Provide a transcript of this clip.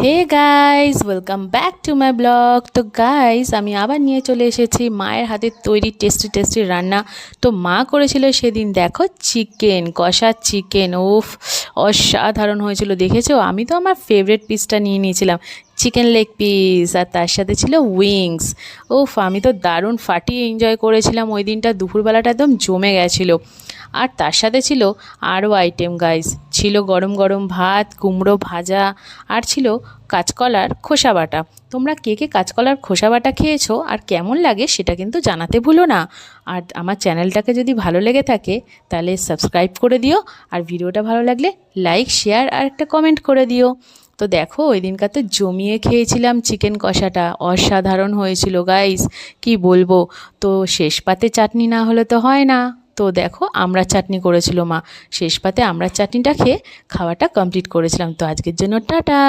Hey guys, welcome back to my blog. তো guys, আমি আবার নিয়ে চলে এসেছি মায়ের হাতের তৈরি টেস্টি টেস্টি রান্না। তো মা করেছিল সেদিন, দেখো, চিকেন কষা চিকেন। উফ, অসাধারণ হয়েছিল, দেখেছো? আমি তো আমার ফেভারিট পিসটা নিয়ে নিয়েছিলাম, চিকেন লেগ পিস, আর তার সাথে ছিল উইংস। উফ, আমি তো দারুণ ফাটিয়ে এনজয় করেছিলাম ওই দিনটা। দুপুরবেলাটা একদম জমে গেছিলো। আর তার সাথে ছিল আরও আইটেম গাইস। ছিল গরম গরম ভাত, কুমড়ো ভাজা, আর ছিল কাঁচকলার খোসা বাটা। তোমরা কে কে কাঁচকলার খোসা বাটা খেয়েছো আর কেমন লাগে সেটা কিন্তু জানাতে ভুলো না। আর আমার চ্যানেলটাকে যদি ভালো লেগে থাকে তাহলে সাবস্ক্রাইব করে দিও, আর ভিডিওটা ভালো লাগলে লাইক, শেয়ার আর একটা কমেন্ট করে দিও। তো দেখো, ওই দিনকার তো জমিয়ে খেয়েছিলাম চিকেন কষাটা, অসাধারণ হয়েছিল গাইস, কি বলবো। তো শেষ পাতে চাটনি না হলে তো হয় না। তো দেখো, আমড়ার চাটনি করেছিল মা। শেষ পাতে আমড়ার চাটনিটা খেয়ে খাওয়াটা কমপ্লিট করেছিলাম। তো আজকের জন্য টাটা।